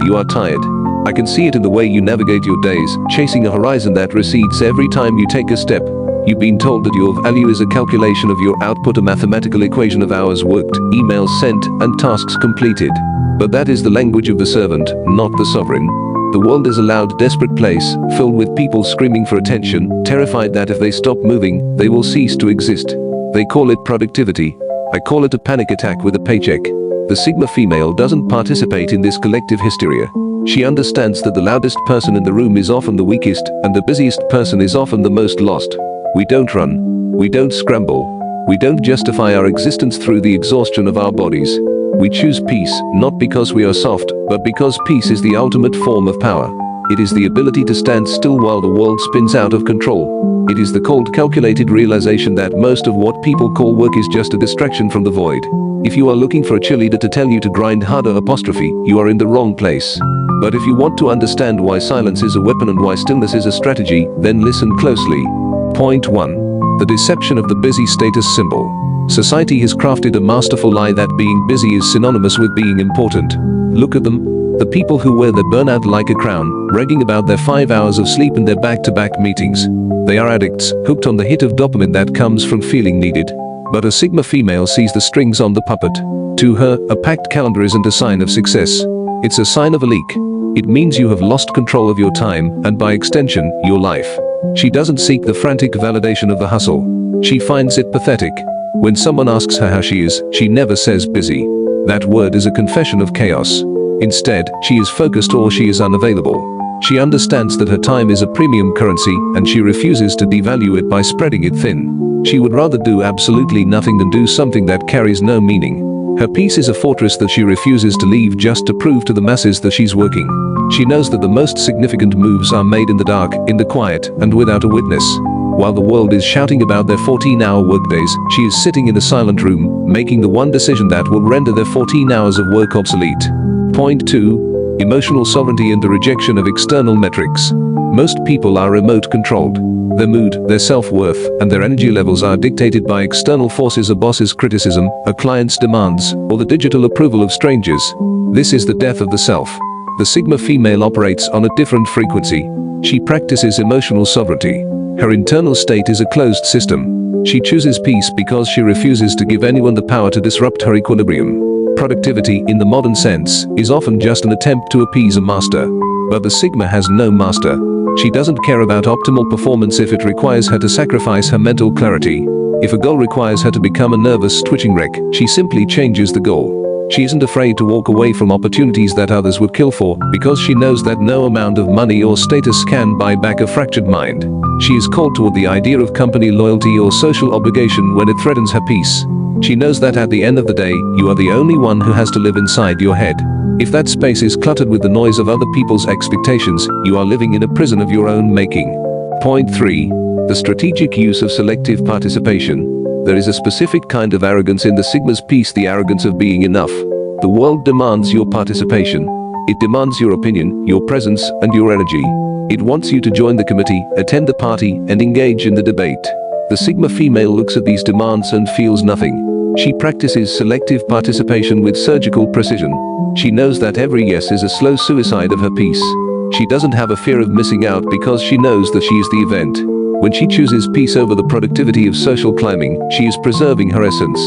You are tired. I can see it in the way you navigate your days, chasing a horizon that recedes every time you take a step. You've been told that your value is a calculation of your output, a mathematical equation of hours worked, emails sent, and tasks completed. But that is the language of the servant, not the sovereign. The world is a loud, desperate place, filled with people screaming for attention, terrified that if they stop moving, they will cease to exist. They call it productivity. I call it a panic attack with a paycheck. The Sigma female doesn't participate in this collective hysteria. She understands that the loudest person in the room is often the weakest, and the busiest person is often the most lost. We don't run. We don't scramble. We don't justify our existence through the exhaustion of our bodies. We choose peace, not because we are soft, but because peace is the ultimate form of power. It is the ability to stand still while the world spins out of control. It is the cold, calculated realization that most of what people call work is just a distraction from the void. If you are looking for a cheerleader to tell you to grind harder, you are in the wrong place. But if you want to understand why silence is a weapon and why stillness is a strategy, then listen closely. Point 1. The deception of the busy status symbol. Society has crafted a masterful lie that being busy is synonymous with being important. Look at them. The people who wear their burnout like a crown, bragging about their 5 hours of sleep and their back-to-back meetings. They are addicts, hooked on the hit of dopamine that comes from feeling needed. But a Sigma female sees the strings on the puppet. To her, a packed calendar isn't a sign of success. It's a sign of a leak. It means you have lost control of your time, and by extension, your life. She doesn't seek the frantic validation of the hustle. She finds it pathetic. When someone asks her how she is, she never says busy. That word is a confession of chaos. Instead, she is focused or she is unavailable. She understands that her time is a premium currency, and she refuses to devalue it by spreading it thin. She would rather do absolutely nothing than do something that carries no meaning. Her peace is a fortress that she refuses to leave just to prove to the masses that she's working. She knows that the most significant moves are made in the dark, in the quiet, and without a witness. While the world is shouting about their 14-hour workdays, she is sitting in a silent room, making the one decision that will render their 14 hours of work obsolete. Point 2. Emotional sovereignty and the rejection of external metrics. Most people are remote controlled. Their mood, their self-worth, and their energy levels are dictated by external forces: a boss's criticism, a client's demands, or the digital approval of strangers. This is the death of the self. The Sigma female operates on a different frequency. She practices emotional sovereignty. Her internal state is a closed system. She chooses peace because she refuses to give anyone the power to disrupt her equilibrium. Productivity, in the modern sense, is often just an attempt to appease a master. But the Sigma has no master. She doesn't care about optimal performance if it requires her to sacrifice her mental clarity. If a goal requires her to become a nervous, twitching wreck, she simply changes the goal. She isn't afraid to walk away from opportunities that others would kill for, because she knows that no amount of money or status can buy back a fractured mind. She is called toward the idea of company loyalty or social obligation when it threatens her peace. She knows that at the end of the day, you are the only one who has to live inside your head. If that space is cluttered with the noise of other people's expectations, you are living in a prison of your own making. Point 3. The strategic use of selective participation. There is a specific kind of arrogance in the Sigma's peace, the arrogance of being enough. The world demands your participation. It demands your opinion, your presence, and your energy. It wants you to join the committee, attend the party, and engage in the debate. The Sigma female looks at these demands and feels nothing. She practices selective participation with surgical precision. She knows that every yes is a slow suicide of her peace. She doesn't have a fear of missing out because she knows that she is the event. When she chooses peace over the productivity of social climbing, she is preserving her essence.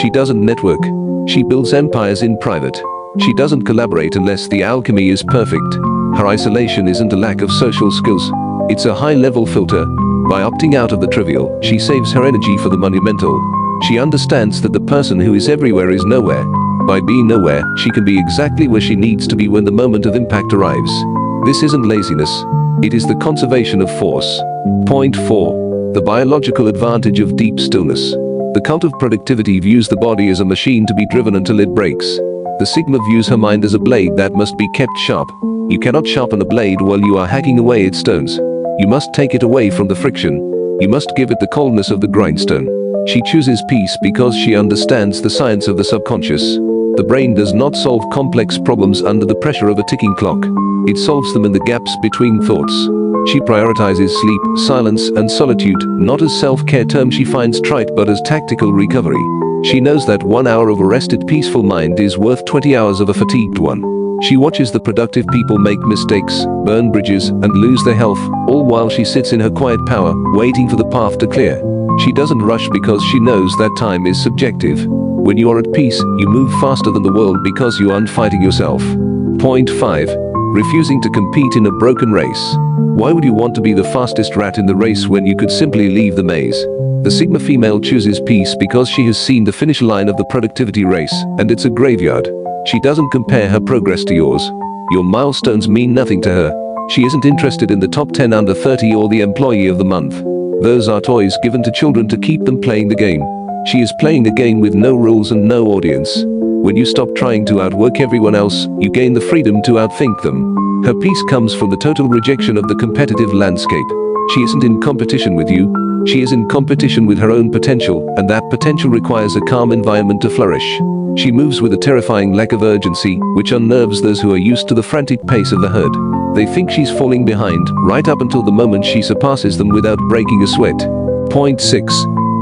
She doesn't network. She builds empires in private. She doesn't collaborate unless the alchemy is perfect. Her isolation isn't a lack of social skills. It's a high-level filter. By opting out of the trivial, she saves her energy for the monumental. She understands that the person who is everywhere is nowhere. By being nowhere, she can be exactly where she needs to be when the moment of impact arrives. This isn't laziness. It is the conservation of force. Point 4. The biological advantage of deep stillness. The cult of productivity views the body as a machine to be driven until it breaks. The Sigma views her mind as a blade that must be kept sharp. You cannot sharpen a blade while you are hacking away its stones. You must take it away from the friction. You must give it the coldness of the grindstone. She chooses peace because she understands the science of the subconscious. The brain does not solve complex problems under the pressure of a ticking clock. It solves them in the gaps between thoughts. She prioritizes sleep, silence, and solitude, not as self-care terms she finds trite but as tactical recovery. She knows that 1 hour of a rested, peaceful mind is worth 20 hours of a fatigued one. She watches the productive people make mistakes, burn bridges, and lose their health, all while she sits in her quiet power, waiting for the path to clear. She doesn't rush because she knows that time is subjective. When you are at peace, you move faster than the world because you aren't fighting yourself. Point 5. Refusing to compete in a broken race. Why would you want to be the fastest rat in the race when you could simply leave the maze? The Sigma female chooses peace because she has seen the finish line of the productivity race, and it's a graveyard. She doesn't compare her progress to yours. Your milestones mean nothing to her. She isn't interested in the top 10 under 30 or the employee of the month. Those are toys given to children to keep them playing the game. She is playing a game with no rules and no audience. When you stop trying to outwork everyone else, you gain the freedom to outthink them. Her peace comes from the total rejection of the competitive landscape. She isn't in competition with you. She is in competition with her own potential, and that potential requires a calm environment to flourish. She moves with a terrifying lack of urgency, which unnerves those who are used to the frantic pace of the herd. They think she's falling behind, right up until the moment she surpasses them without breaking a sweat. Point 6.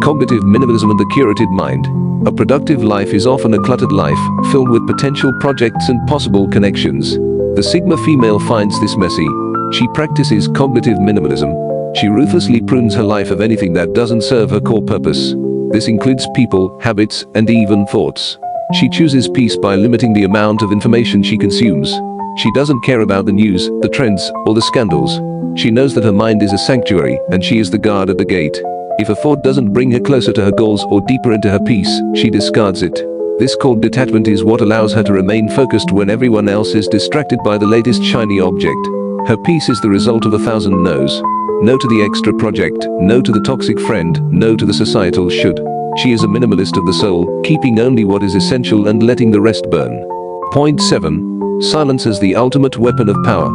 Cognitive minimalism and the curated mind. A productive life is often a cluttered life, filled with potential projects and possible connections. The Sigma female finds this messy. She practices cognitive minimalism. She ruthlessly prunes her life of anything that doesn't serve her core purpose. This includes people, habits, and even thoughts. She chooses peace by limiting the amount of information she consumes. She doesn't care about the news, the trends, or the scandals. She knows that her mind is a sanctuary, and she is the guard at the gate. If a thought doesn't bring her closer to her goals or deeper into her peace, she discards it. This cold detachment is what allows her to remain focused when everyone else is distracted by the latest shiny object. Her peace is the result of 1,000 no's. No to the extra project, no to the toxic friend, no to the societal should. She is a minimalist of the soul, keeping only what is essential and letting the rest burn. Point 7. Silence as the ultimate weapon of power.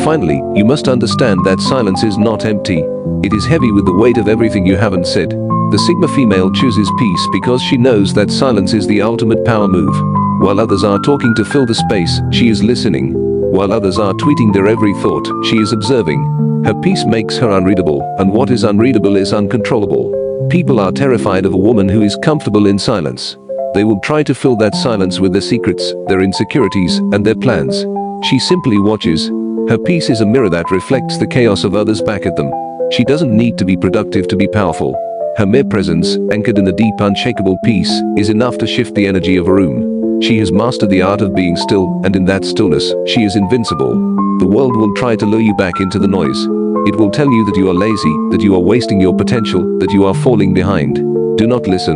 Finally, you must understand that silence is not empty. It is heavy with the weight of everything you haven't said. The Sigma female chooses peace because she knows that silence is the ultimate power move. While others are talking to fill the space, she is listening. While others are tweeting their every thought, she is observing. Her peace makes her unreadable, and what is unreadable is uncontrollable. People are terrified of a woman who is comfortable in silence. They will try to fill that silence with their secrets, their insecurities, and their plans. She simply watches. Her peace is a mirror that reflects the chaos of others back at them. She doesn't need to be productive to be powerful. Her mere presence, anchored in a deep, unshakable peace, is enough to shift the energy of a room. She has mastered the art of being still, and in that stillness, she is invincible. The world will try to lure you back into the noise. It will tell you that you are lazy, that you are wasting your potential, that you are falling behind. Do not listen.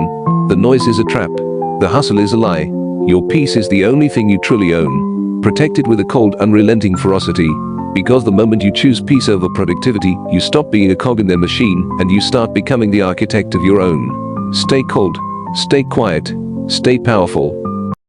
The noise is a trap. The hustle is a lie. Your peace is the only thing you truly own. Protect it with a cold, unrelenting ferocity. Because the moment you choose peace over productivity, you stop being a cog in their machine, and you start becoming the architect of your own. Stay cold. Stay quiet. Stay powerful.